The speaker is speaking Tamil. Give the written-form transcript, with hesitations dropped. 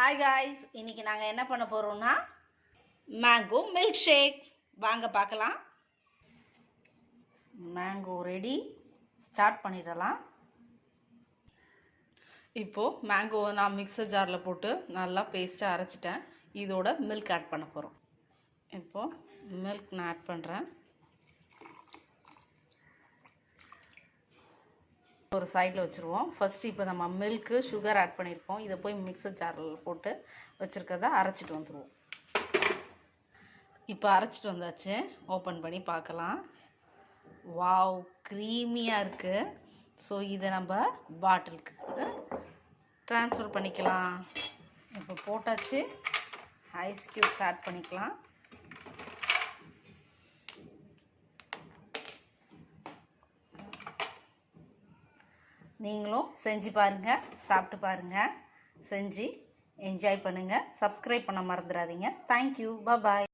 ஹாய் காய்ஸ், இன்றைக்கி நாங்கள் என்ன பண்ண போகிறோம்னா மேங்கோ மில்க் ஷேக். வாங்க பார்க்கலாம். மேங்கோ ரெடி, ஸ்டார்ட் பண்ணிடலாம். இப்போது மேங்கோவை நான் மிக்சர் ஜாரில் போட்டு நல்லா பேஸ்ட்டாக அரைச்சிட்டேன். இதோட மில்க் ஆட் பண்ண போகிறோம். இப்போது மில்க் நான் ஆட் பண்ணுறேன். ஒரு சைடில் வச்சுருவோம். ஃபஸ்ட்டு இப்போ நம்ம மில்க்கு சுகர் ஆட் பண்ணியிருக்கோம். இதை போய் மிக்சர் ஜாரில் போட்டு வச்சுருக்கத அரைச்சிட்டு வந்துடுவோம். இப்போ அரைச்சிட்டு வந்தாச்சு. ஓப்பன் பண்ணி பார்க்கலாம். வாவ், க்ரீமியாக இருக்குது. ஸோ இதை நம்ம பாட்டிலுக்கு ட்ரான்ஸ்ஃபர் பண்ணிக்கலாம். இப்போ போட்டாச்சு. ஐஸ் க்யூப்ஸ் ஆட் பண்ணிக்கலாம். நீங்களும் செஞ்சு பாருங்கள், சாப்பிட்டு பாருங்கள், செஞ்சு என்ஜாய் பண்ணுங்கள். சப்ஸ்கிரைப் பண்ண மறந்துடாதீங்க. தேங்க்யூ, பாய்.